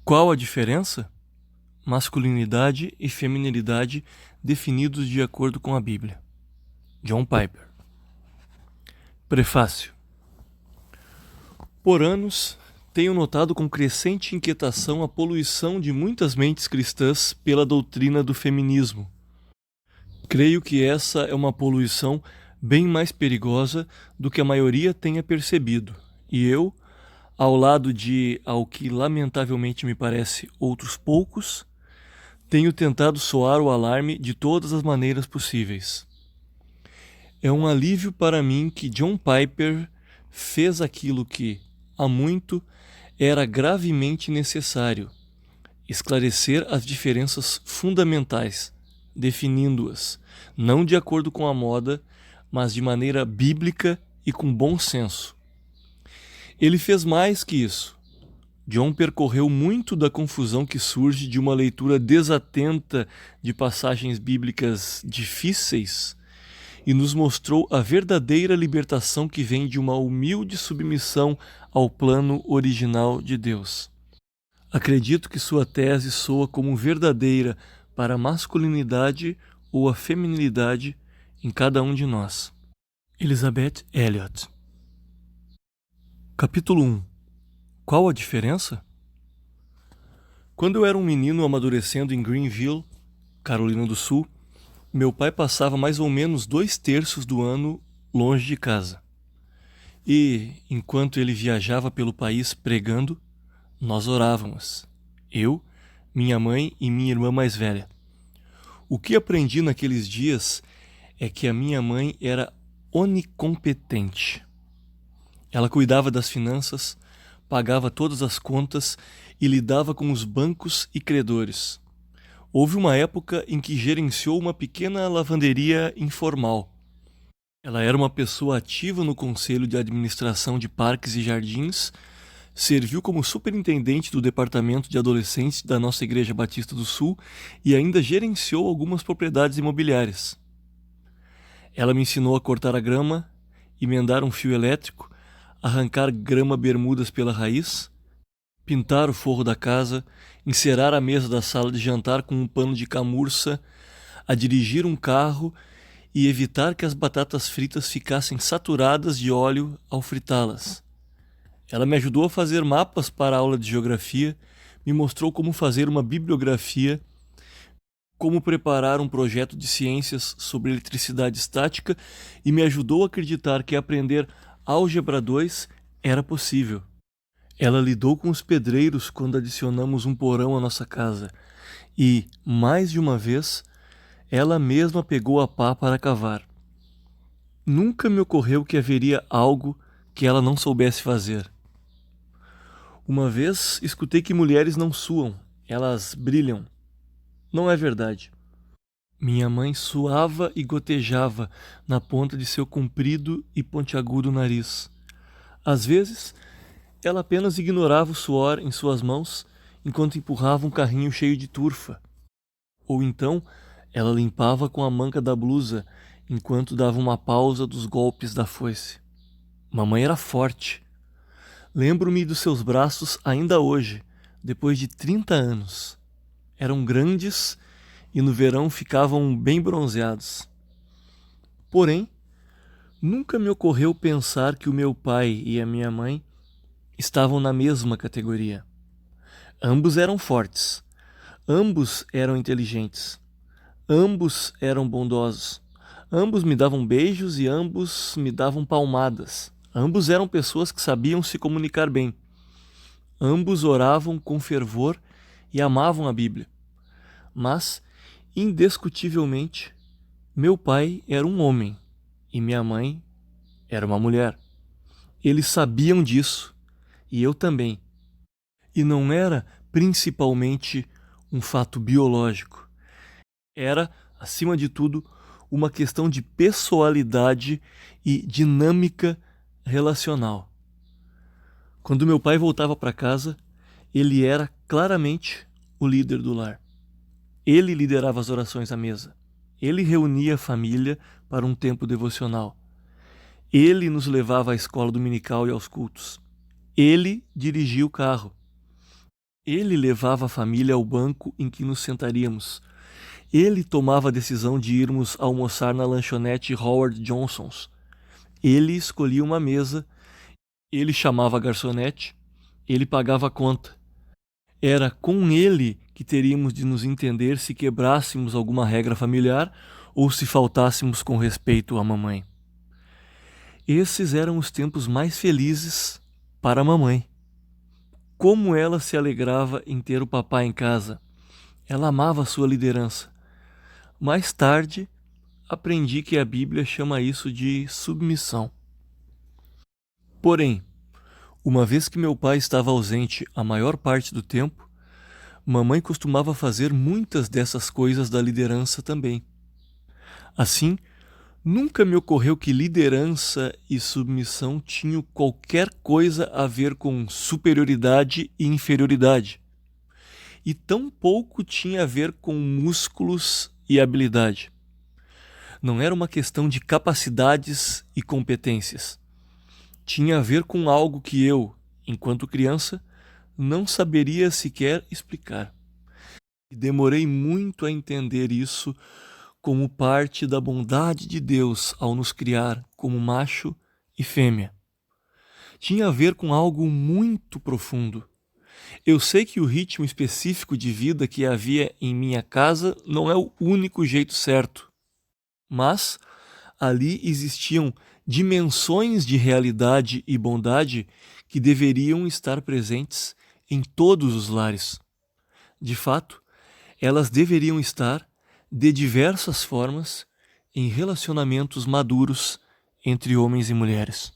Qual a diferença? Masculinidade e feminilidade definidos de acordo com a Bíblia. John Piper. Prefácio. Por anos, tenho notado com crescente inquietação a poluição de muitas mentes cristãs pela doutrina do feminismo. Creio que essa é uma poluição bem mais perigosa do que a maioria tenha percebido, e eu, ao lado de, ao que lamentavelmente me parece, outros poucos, tenho tentado soar o alarme de todas as maneiras possíveis. É um alívio para mim que John Piper fez aquilo que, há muito, era gravemente necessário: esclarecer as diferenças fundamentais, definindo-as, não de acordo com a moda, mas de maneira bíblica e com bom senso. Ele fez mais que isso. John percorreu muito da confusão que surge de uma leitura desatenta de passagens bíblicas difíceis e nos mostrou a verdadeira libertação que vem de uma humilde submissão ao plano original de Deus. Acredito que sua tese soa como verdadeira para a masculinidade ou a feminilidade em cada um de nós. Elizabeth Elliot. Capítulo 1. Qual a diferença? Quando eu era um menino amadurecendo em Greenville, Carolina do Sul, meu pai passava mais ou menos 2/3 do ano longe de casa. E, enquanto ele viajava pelo país pregando, nós orávamos. Eu, minha mãe e minha irmã mais velha. O que aprendi naqueles dias é que a minha mãe era onicompetente. Ela cuidava das finanças, pagava todas as contas e lidava com os bancos e credores. Houve uma época em que gerenciou uma pequena lavanderia informal. Ela era uma pessoa ativa no conselho de administração de parques e jardins, serviu como superintendente do departamento de adolescentes da nossa Igreja Batista do Sul e ainda gerenciou algumas propriedades imobiliárias. Ela me ensinou a cortar a grama, emendar um fio elétrico, arrancar grama bermudas pela raiz, pintar o forro da casa, encerar a mesa da sala de jantar com um pano de camurça, a dirigir um carro e evitar que as batatas fritas ficassem saturadas de óleo ao fritá-las. Ela me ajudou a fazer mapas para a aula de geografia, me mostrou como fazer uma bibliografia, como preparar um projeto de ciências sobre eletricidade estática e me ajudou a acreditar que aprender Álgebra 2 era possível. Ela lidou com os pedreiros quando adicionamos um porão à nossa casa e, mais de uma vez, ela mesma pegou a pá para cavar. Nunca me ocorreu que haveria algo que ela não soubesse fazer. Uma vez escutei que mulheres não suam, elas brilham. Não é verdade. Minha mãe suava e gotejava na ponta de seu comprido e pontiagudo nariz. Às vezes, ela apenas ignorava o suor em suas mãos enquanto empurrava um carrinho cheio de turfa. Ou então, ela limpava com a manga da blusa enquanto dava uma pausa dos golpes da foice. Mamãe era forte. Lembro-me dos seus braços ainda hoje, depois de 30 anos. Eram grandes e no verão ficavam bem bronzeados. Porém, nunca me ocorreu pensar que o meu pai e a minha mãe estavam na mesma categoria. Ambos eram fortes, ambos eram inteligentes, ambos eram bondosos, ambos me davam beijos e ambos me davam palmadas, ambos eram pessoas que sabiam se comunicar bem, ambos oravam com fervor e amavam a Bíblia. Mas, indiscutivelmente, meu pai era um homem e minha mãe era uma mulher. Eles sabiam disso e eu também. E não era principalmente um fato biológico. Era, acima de tudo, uma questão de pessoalidade e dinâmica relacional. Quando meu pai voltava para casa, ele era claramente o líder do lar. Ele liderava as orações à mesa. Ele reunia a família para um tempo devocional. Ele nos levava à escola dominical e aos cultos. Ele dirigia o carro. Ele levava a família ao banco em que nos sentaríamos. Ele tomava a decisão de irmos almoçar na lanchonete Howard Johnson's. Ele escolhia uma mesa, ele chamava a garçonete, ele pagava a conta. Era com ele que teríamos de nos entender se quebrássemos alguma regra familiar ou se faltássemos com respeito à mamãe. Esses eram os tempos mais felizes para a mamãe. Como ela se alegrava em ter o papai em casa. Ela amava a sua liderança. Mais tarde, aprendi que a Bíblia chama isso de submissão. Porém, uma vez que meu pai estava ausente a maior parte do tempo, mamãe costumava fazer muitas dessas coisas da liderança também. Assim, nunca me ocorreu que liderança e submissão tinham qualquer coisa a ver com superioridade e inferioridade. E tão pouco tinha a ver com músculos e habilidade. Não era uma questão de capacidades e competências. Tinha a ver com algo que eu, enquanto criança, não saberia sequer explicar. E demorei muito a entender isso como parte da bondade de Deus ao nos criar como macho e fêmea. Tinha a ver com algo muito profundo. Eu sei que o ritmo específico de vida que havia em minha casa não é o único jeito certo, mas ali existiam dimensões de realidade e bondade que deveriam estar presentes em todos os lares. De fato, elas deveriam estar, de diversas formas, em relacionamentos maduros entre homens e mulheres.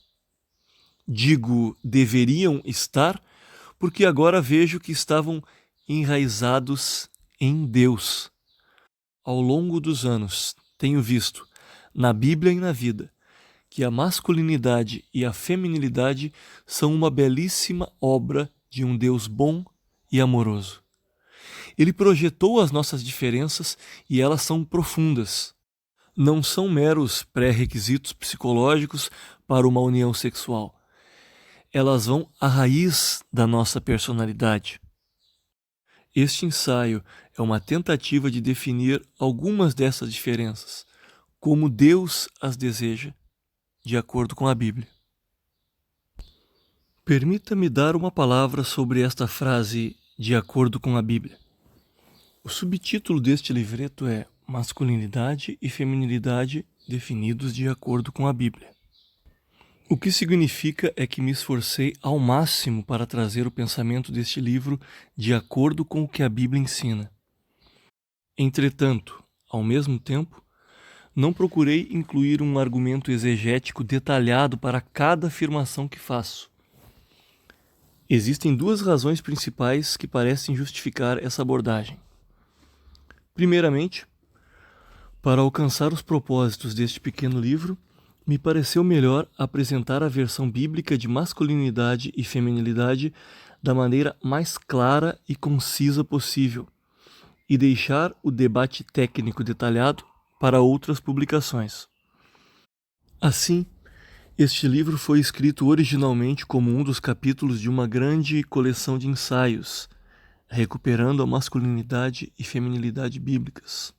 Digo deveriam estar porque agora vejo que estavam enraizados em Deus. Ao longo dos anos, tenho visto, na Bíblia e na vida, que a masculinidade e a feminilidade são uma belíssima obra de um Deus bom e amoroso. Ele projetou as nossas diferenças e elas são profundas. Não são meros pré-requisitos psicológicos para uma união sexual. Elas vão à raiz da nossa personalidade. Este ensaio é uma tentativa de definir algumas dessas diferenças, como Deus as deseja, de acordo com a Bíblia. Permita-me dar uma palavra sobre esta frase, de acordo com a Bíblia. O subtítulo deste livreto é Masculinidade e Feminilidade definidos de acordo com a Bíblia. O que significa é que me esforcei ao máximo para trazer o pensamento deste livro de acordo com o que a Bíblia ensina. Entretanto, ao mesmo tempo, não procurei incluir um argumento exegético detalhado para cada afirmação que faço. Existem duas razões principais que parecem justificar essa abordagem. Primeiramente, para alcançar os propósitos deste pequeno livro, me pareceu melhor apresentar a versão bíblica de masculinidade e feminilidade da maneira mais clara e concisa possível, e deixar o debate técnico detalhado para outras publicações. Assim, este livro foi escrito originalmente como um dos capítulos de uma grande coleção de ensaios, recuperando a masculinidade e feminilidade bíblicas.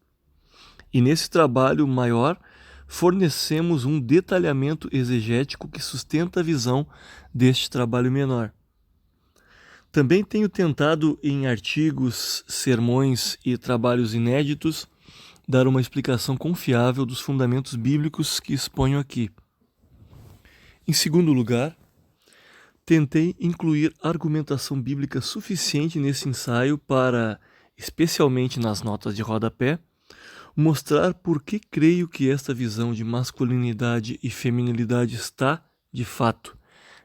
E nesse trabalho maior, fornecemos um detalhamento exegético que sustenta a visão deste trabalho menor. Também tenho tentado, em artigos, sermões e trabalhos inéditos, dar uma explicação confiável dos fundamentos bíblicos que exponho aqui. Em segundo lugar, tentei incluir argumentação bíblica suficiente nesse ensaio para, especialmente nas notas de rodapé, mostrar por que creio que esta visão de masculinidade e feminilidade está, de fato,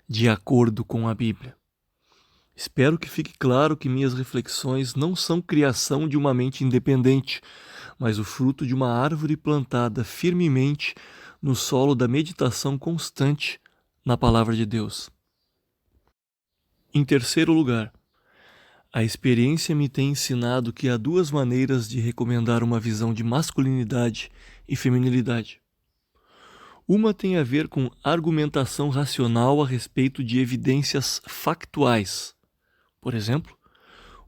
de acordo com a Bíblia. Espero que fique claro que minhas reflexões não são criação de uma mente independente, mas o fruto de uma árvore plantada firmemente no solo da meditação constante na Palavra de Deus. Em terceiro lugar, a experiência me tem ensinado que há duas maneiras de recomendar uma visão de masculinidade e feminilidade. Uma tem a ver com argumentação racional a respeito de evidências factuais. Por exemplo,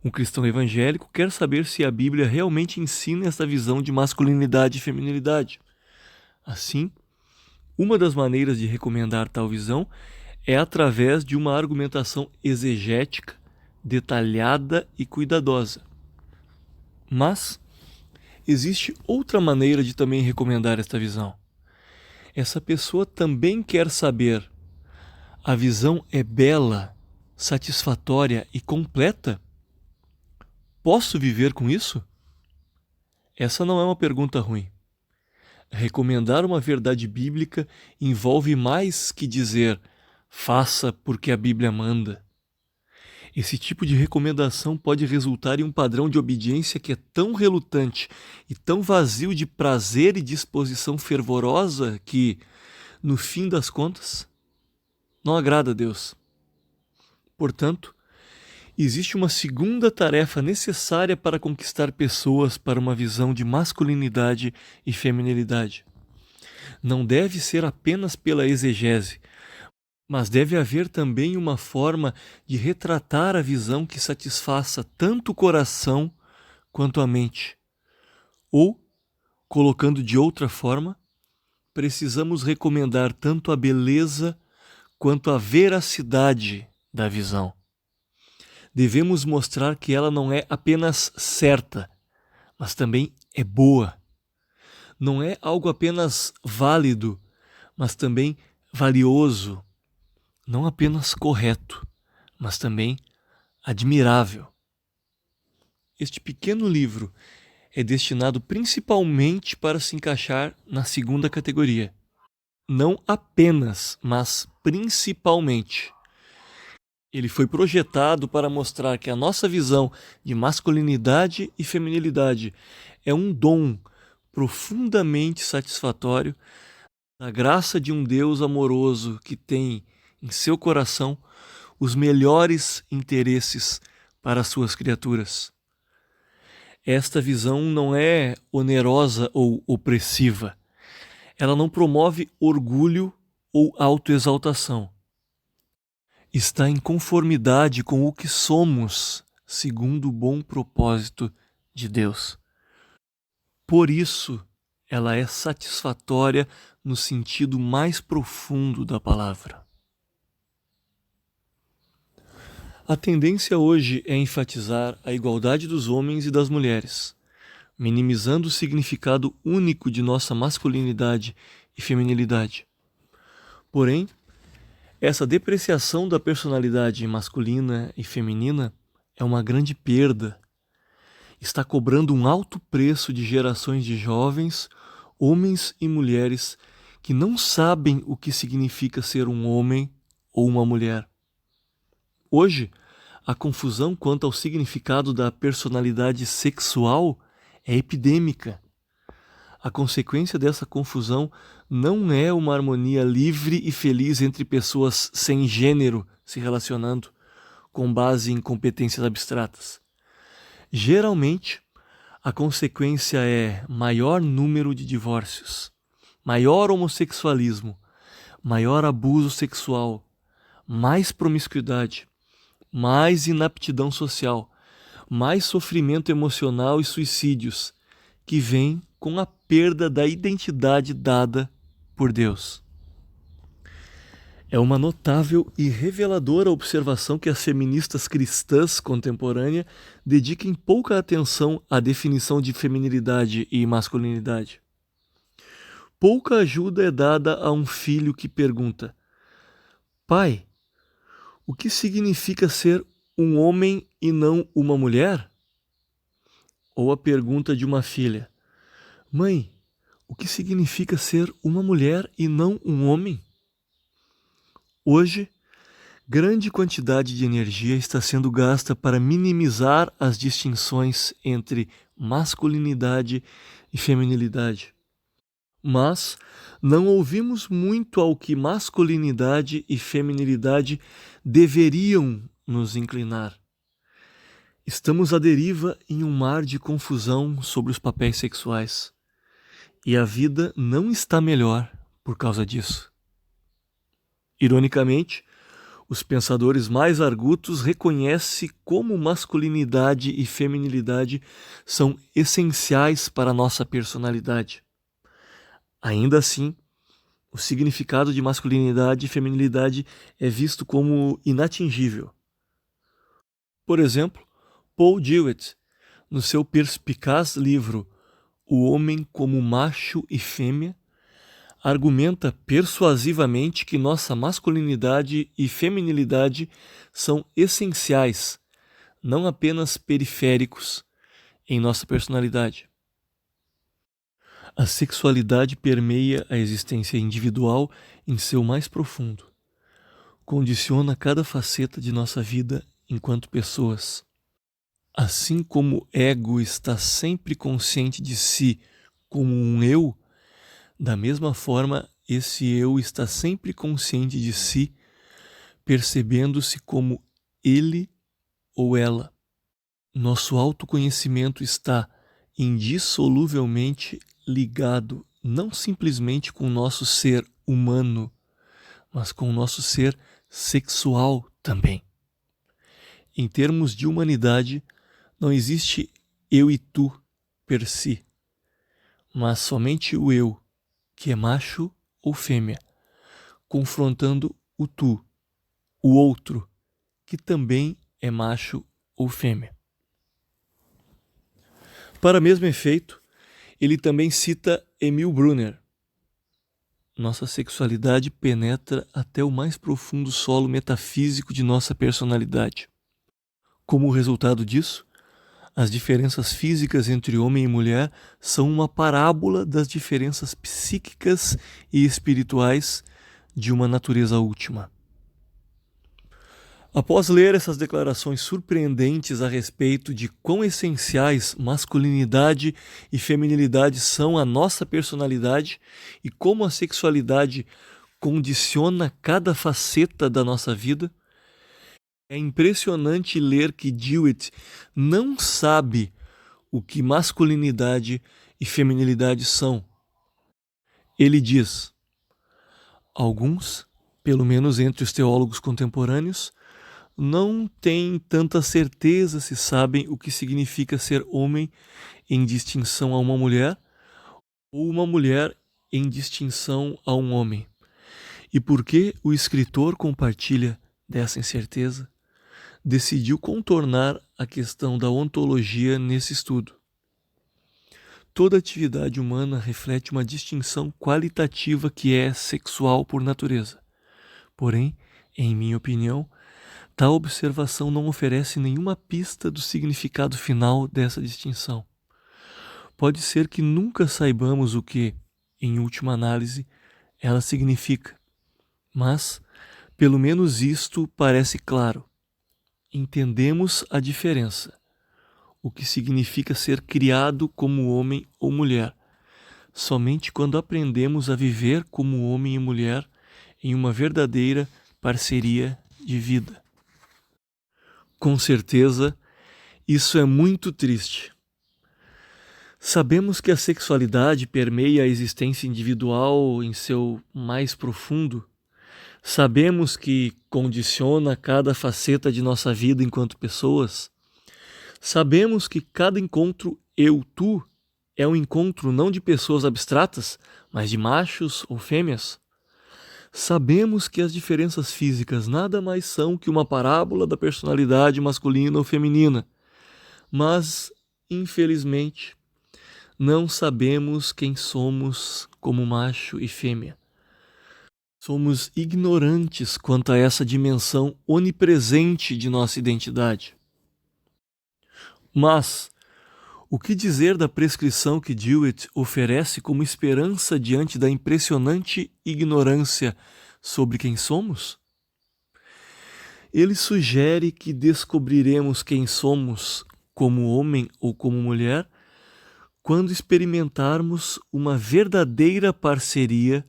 Um cristão evangélico quer saber se a Bíblia realmente ensina esta visão de masculinidade e feminilidade. Assim, uma das maneiras de recomendar tal visão é através de uma argumentação exegética, detalhada e cuidadosa. Mas existe outra maneira de também recomendar esta visão. Essa pessoa também quer saber: a visão é bela, satisfatória e completa? Posso viver com isso? Essa não é uma pergunta ruim. Recomendar uma verdade bíblica envolve mais que dizer faça porque a Bíblia manda. Esse tipo de recomendação pode resultar em um padrão de obediência que é tão relutante e tão vazio de prazer e disposição fervorosa que, no fim das contas, não agrada a Deus. Portanto, existe uma segunda tarefa necessária para conquistar pessoas para uma visão de masculinidade e feminilidade. Não deve ser apenas pela exegese, mas deve haver também uma forma de retratar a visão que satisfaça tanto o coração quanto a mente. Ou, colocando de outra forma, precisamos recomendar tanto a beleza quanto a veracidade da visão. Devemos mostrar que ela não é apenas certa, mas também é boa. Não é algo apenas válido, mas também valioso. Não apenas correto, mas também admirável. Este pequeno livro é destinado principalmente para se encaixar na segunda categoria. Não apenas, mas principalmente. Ele foi projetado para mostrar que a nossa visão de masculinidade e feminilidade é um dom profundamente satisfatório da graça de um Deus amoroso que tem em seu coração os melhores interesses para as suas criaturas. Esta visão não é onerosa ou opressiva. Ela não promove orgulho ou autoexaltação. Está em conformidade com o que somos, segundo o bom propósito de Deus. Por isso, ela é satisfatória no sentido mais profundo da palavra. A tendência hoje é enfatizar a igualdade dos homens e das mulheres, minimizando o significado único de nossa masculinidade e feminilidade. Porém, essa depreciação da personalidade masculina e feminina é uma grande perda. Está cobrando um alto preço de gerações de jovens, homens e mulheres que não sabem o que significa ser um homem ou uma mulher. Hoje, a confusão quanto ao significado da personalidade sexual é epidêmica. A consequência dessa confusão não é uma harmonia livre e feliz entre pessoas sem gênero se relacionando, com base em competências abstratas. Geralmente, a consequência é maior número de divórcios, maior homossexualismo, maior abuso sexual, mais promiscuidade, mais inaptidão social, mais sofrimento emocional e suicídios, que vêm com a perda da identidade dada por Deus. É uma notável e reveladora observação que as feministas cristãs contemporâneas dediquem pouca atenção à definição de feminilidade e masculinidade. Pouca ajuda é dada a um filho que pergunta: pai, o que significa ser um homem e não uma mulher? Ou a pergunta de uma filha: mãe, o que significa ser uma mulher e não um homem? Hoje, grande quantidade de energia está sendo gasta para minimizar as distinções entre masculinidade e feminilidade. Mas não ouvimos muito ao que masculinidade e feminilidade deveriam nos inclinar. Estamos à deriva em um mar de confusão sobre os papéis sexuais. E a vida não está melhor por causa disso. Ironicamente, Os pensadores mais argutos reconhecem como masculinidade e feminilidade são essenciais para a nossa personalidade. Ainda assim, o significado de masculinidade e feminilidade é visto como inatingível. Por exemplo, Paul Jewett, no seu perspicaz livro O Homem como Macho e Fêmea, argumenta persuasivamente que nossa masculinidade e feminilidade são essenciais, não apenas periféricos, em nossa personalidade. A sexualidade permeia a existência individual em seu mais profundo. Condiciona cada faceta de nossa vida enquanto pessoas. Assim como o ego está sempre consciente de si como um eu, da mesma forma, esse eu está sempre consciente de si, percebendo-se como ele ou ela. Nosso autoconhecimento está indissoluvelmente ligado não simplesmente com o nosso ser humano, mas com o nosso ser sexual também. Em termos de humanidade, não existe eu e tu per si, mas somente o eu, que é macho ou fêmea, confrontando o tu, o outro, que também é macho ou fêmea. Para mesmo efeito, ele também cita Emil Brunner. Nossa sexualidade penetra até o mais profundo solo metafísico de nossa personalidade. Como resultado disso, as diferenças físicas entre homem e mulher são uma parábola das diferenças psíquicas e espirituais de uma natureza última. Após ler essas declarações surpreendentes a respeito de quão essenciais masculinidade e feminilidade são à nossa personalidade e como a sexualidade condiciona cada faceta da nossa vida, é impressionante ler que Jewett não sabe o que masculinidade e feminilidade são. Ele diz: alguns, pelo menos entre os teólogos contemporâneos, não têm tanta certeza se sabem o que significa ser homem em distinção a uma mulher ou uma mulher em distinção a um homem. E porque o escritor compartilha dessa incerteza, decidiu contornar a questão da ontologia nesse estudo. Toda atividade humana reflete uma distinção qualitativa que é sexual por natureza. Porém, em minha opinião, tal observação não oferece nenhuma pista do significado final dessa distinção. Pode ser que nunca saibamos o que, em última análise, ela significa, mas, pelo menos isto parece claro. Entendemos a diferença, o que significa ser criado como homem ou mulher, somente quando aprendemos a viver como homem e mulher em uma verdadeira parceria de vida. Com certeza, isso é muito triste. Sabemos que a sexualidade permeia a existência individual em seu mais profundo. Sabemos que condiciona cada faceta de nossa vida enquanto pessoas. Sabemos que cada encontro eu-tu é um encontro não de pessoas abstratas, mas de machos ou fêmeas. Sabemos que as diferenças físicas nada mais são que uma parábola da personalidade masculina ou feminina. Mas, infelizmente, não sabemos quem somos como macho e fêmea. Somos ignorantes quanto a essa dimensão onipresente de nossa identidade. Mas, o que dizer da prescrição que Jewett oferece como esperança diante da impressionante ignorância sobre quem somos? Ele sugere que descobriremos quem somos como homem ou como mulher quando experimentarmos uma verdadeira parceria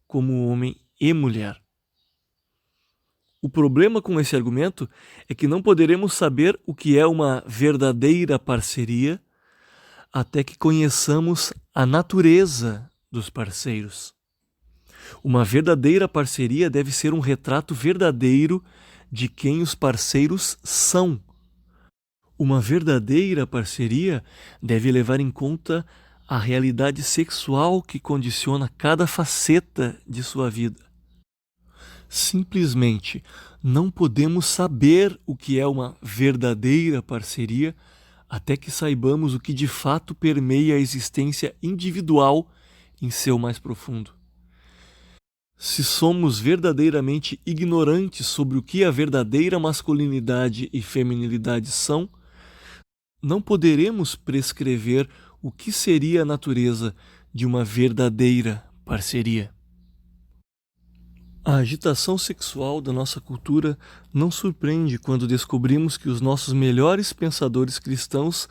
como homem e mulher. O problema com esse argumento é que não poderemos saber o que é uma verdadeira parceria até que conheçamos a natureza dos parceiros. Uma verdadeira parceria deve ser um retrato verdadeiro de quem os parceiros são. Uma verdadeira parceria deve levar em conta a realidade sexual que condiciona cada faceta de sua vida. Simplesmente não podemos saber o que é uma verdadeira parceria até que saibamos o que de fato permeia a existência individual em seu mais profundo. Se somos verdadeiramente ignorantes sobre o que a verdadeira masculinidade e feminilidade são, não poderemos prescrever o que seria a natureza de uma verdadeira parceria. A agitação sexual da nossa cultura não surpreende quando descobrimos que os nossos melhores pensadores cristãos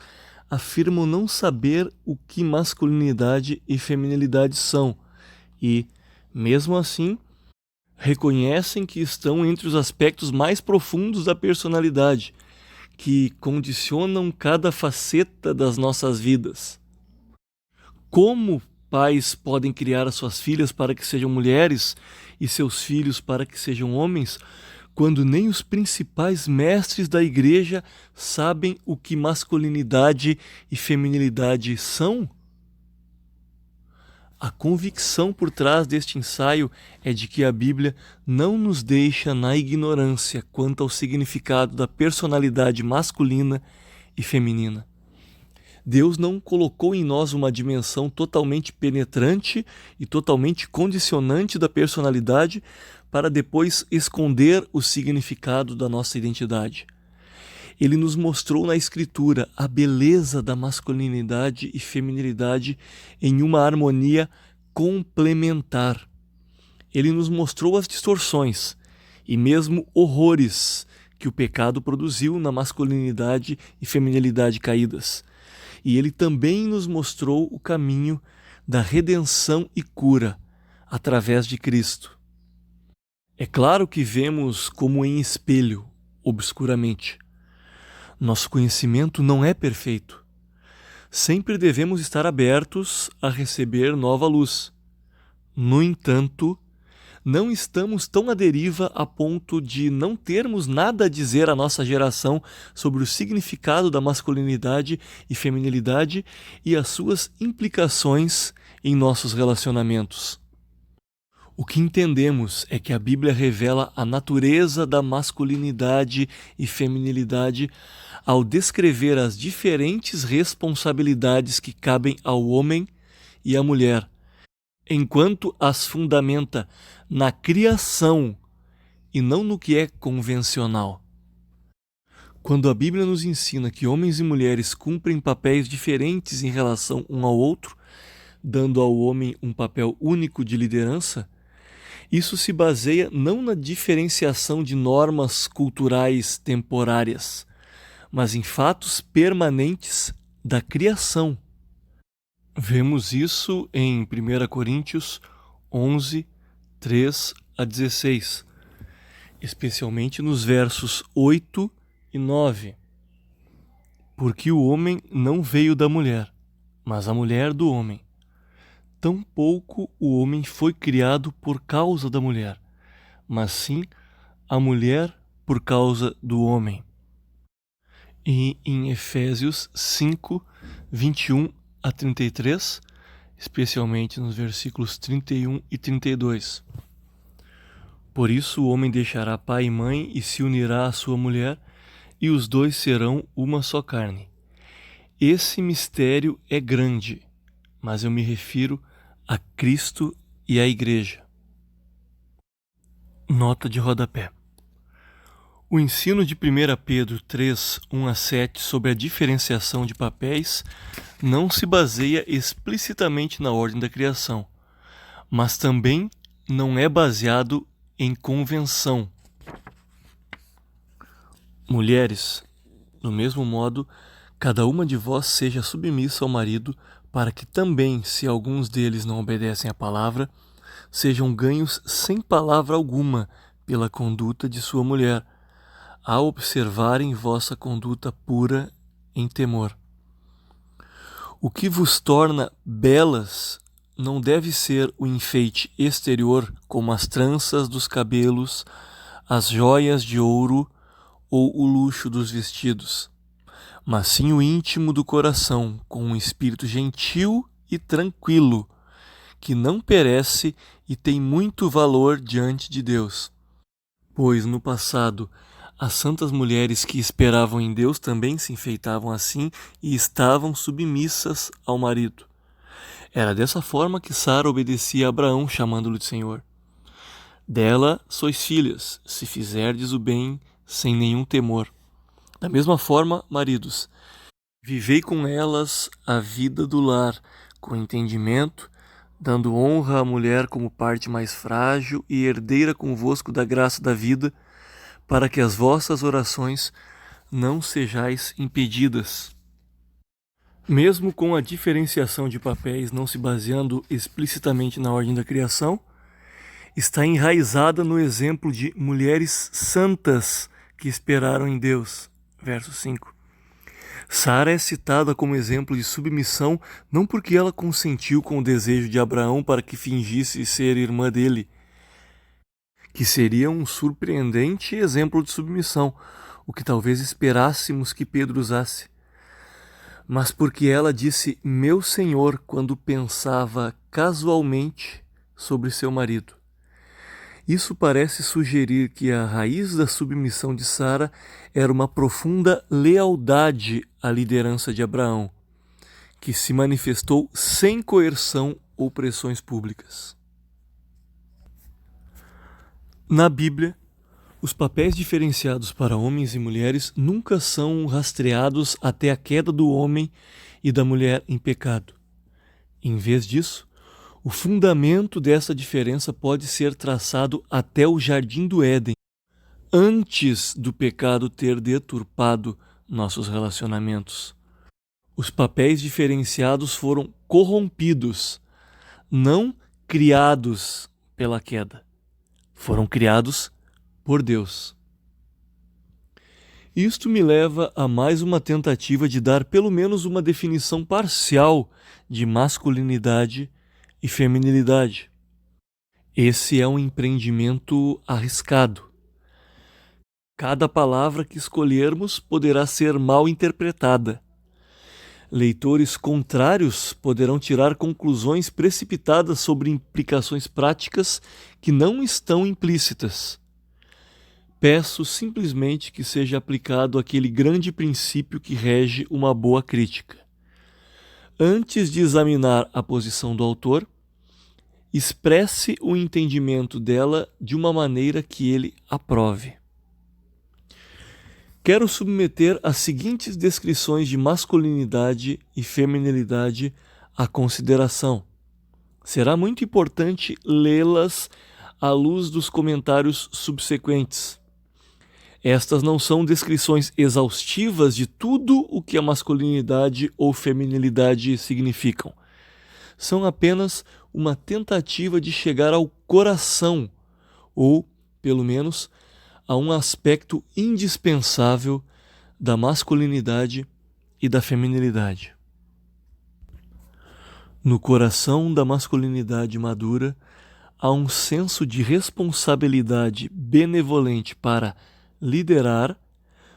afirmam não saber o que masculinidade e feminilidade são e, mesmo assim, reconhecem que estão entre os aspectos mais profundos da personalidade, que condicionam cada faceta das nossas vidas. Como pais podem criar as suas filhas para que sejam mulheres e seus filhos para que sejam homens, quando nem os principais mestres da igreja sabem o que masculinidade e feminilidade são? A convicção por trás deste ensaio é de que a Bíblia não nos deixa na ignorância quanto ao significado da personalidade masculina e feminina. Deus não colocou em nós uma dimensão totalmente penetrante e totalmente condicionante da personalidade para depois esconder o significado da nossa identidade. Ele nos mostrou na Escritura a beleza da masculinidade e feminilidade em uma harmonia complementar. Ele nos mostrou as distorções e mesmo horrores que o pecado produziu na masculinidade e feminilidade caídas. E ele também nos mostrou o caminho da redenção e cura através de Cristo. É claro que vemos como em espelho, obscuramente. Nosso conhecimento não é perfeito. Sempre devemos estar abertos a receber nova luz. No entanto, não estamos tão à deriva a ponto de não termos nada a dizer à nossa geração sobre o significado da masculinidade e feminilidade e as suas implicações em nossos relacionamentos. O que entendemos é que a Bíblia revela a natureza da masculinidade e feminilidade ao descrever as diferentes responsabilidades que cabem ao homem e à mulher, enquanto as fundamenta na criação e não no que é convencional. Quando a Bíblia nos ensina que homens e mulheres cumprem papéis diferentes em relação um ao outro, dando ao homem um papel único de liderança, isso se baseia não na diferenciação de normas culturais temporárias, mas em fatos permanentes da criação. Vemos isso em 1 Coríntios 11, 3 a 16, especialmente nos versos 8 e 9. Porque o homem não veio da mulher, mas a mulher do homem. Tampouco o homem foi criado por causa da mulher, mas sim a mulher por causa do homem. E em Efésios 5, 21 a 33, especialmente nos versículos 31 e 32. Por isso o homem deixará pai e mãe e se unirá à sua mulher, e os dois serão uma só carne. Esse mistério é grande, mas eu me refiro a Cristo e à Igreja. Nota de rodapé. O ensino de 1 Pedro 3, 1 a 7 sobre a diferenciação de papéis não se baseia explicitamente na ordem da criação, mas também não é baseado em convenção. Mulheres, do mesmo modo, cada uma de vós seja submissa ao marido, para que também, se alguns deles não obedecem à palavra, sejam ganhos sem palavra alguma pela conduta de sua mulher, a observarem vossa conduta pura em temor. O que vos torna belas não deve ser o enfeite exterior, como as tranças dos cabelos, as joias de ouro ou o luxo dos vestidos, mas sim o íntimo do coração, com um espírito gentil e tranquilo, que não perece e tem muito valor diante de Deus. Pois no passado, as santas mulheres que esperavam em Deus também se enfeitavam assim e estavam submissas ao marido. Era dessa forma que Sara obedecia a Abraão, chamando-lhe de Senhor. Dela sois filhas, se fizerdes o bem sem nenhum temor. Da mesma forma, maridos, vivei com elas a vida do lar, com entendimento, dando honra à mulher como parte mais frágil e herdeira convosco da graça da vida, para que as vossas orações não sejais impedidas. Mesmo com a diferenciação de papéis não se baseando explicitamente na ordem da criação, está enraizada no exemplo de mulheres santas que esperaram em Deus. Verso 5. Sara é citada como exemplo de submissão não porque ela consentiu com o desejo de Abraão para que fingisse ser irmã dele, que seria um surpreendente exemplo de submissão, o que talvez esperássemos que Pedro usasse, mas porque ela disse meu Senhor quando pensava casualmente sobre seu marido. Isso parece sugerir que a raiz da submissão de Sara era uma profunda lealdade à liderança de Abraão, que se manifestou sem coerção ou pressões públicas. Na Bíblia, os papéis diferenciados para homens e mulheres nunca são rastreados até a queda do homem e da mulher em pecado. Em vez disso, o fundamento dessa diferença pode ser traçado até o Jardim do Éden, antes do pecado ter deturpado nossos relacionamentos. Os papéis diferenciados foram corrompidos, não criados pela queda. Foram criados por Deus. Isto me leva a mais uma tentativa de dar pelo menos uma definição parcial de masculinidade e feminilidade. Esse é um empreendimento arriscado. Cada palavra que escolhermos poderá ser mal interpretada. Leitores contrários poderão tirar conclusões precipitadas sobre implicações práticas que não estão implícitas. Peço simplesmente que seja aplicado aquele grande princípio que rege uma boa crítica. Antes de examinar a posição do autor, expresse o entendimento dela de uma maneira que ele aprove. Quero submeter as seguintes descrições de masculinidade e feminilidade à consideração. Será muito importante lê-las à luz dos comentários subsequentes. Estas não são descrições exaustivas de tudo o que a masculinidade ou feminilidade significam. São apenas uma tentativa de chegar ao coração, ou, pelo menos, a um aspecto indispensável da masculinidade e da feminilidade. No coração da masculinidade madura, há um senso de responsabilidade benevolente para liderar,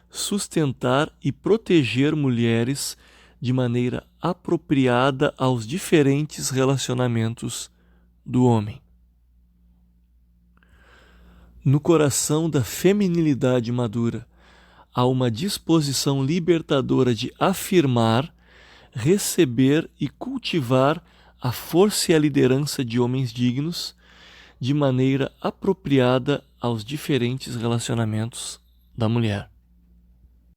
sustentar e proteger mulheres de maneira apropriada aos diferentes relacionamentos do homem. No coração da feminilidade madura, há uma disposição libertadora de afirmar, receber e cultivar a força e a liderança de homens dignos de maneira apropriada aos diferentes relacionamentos da mulher.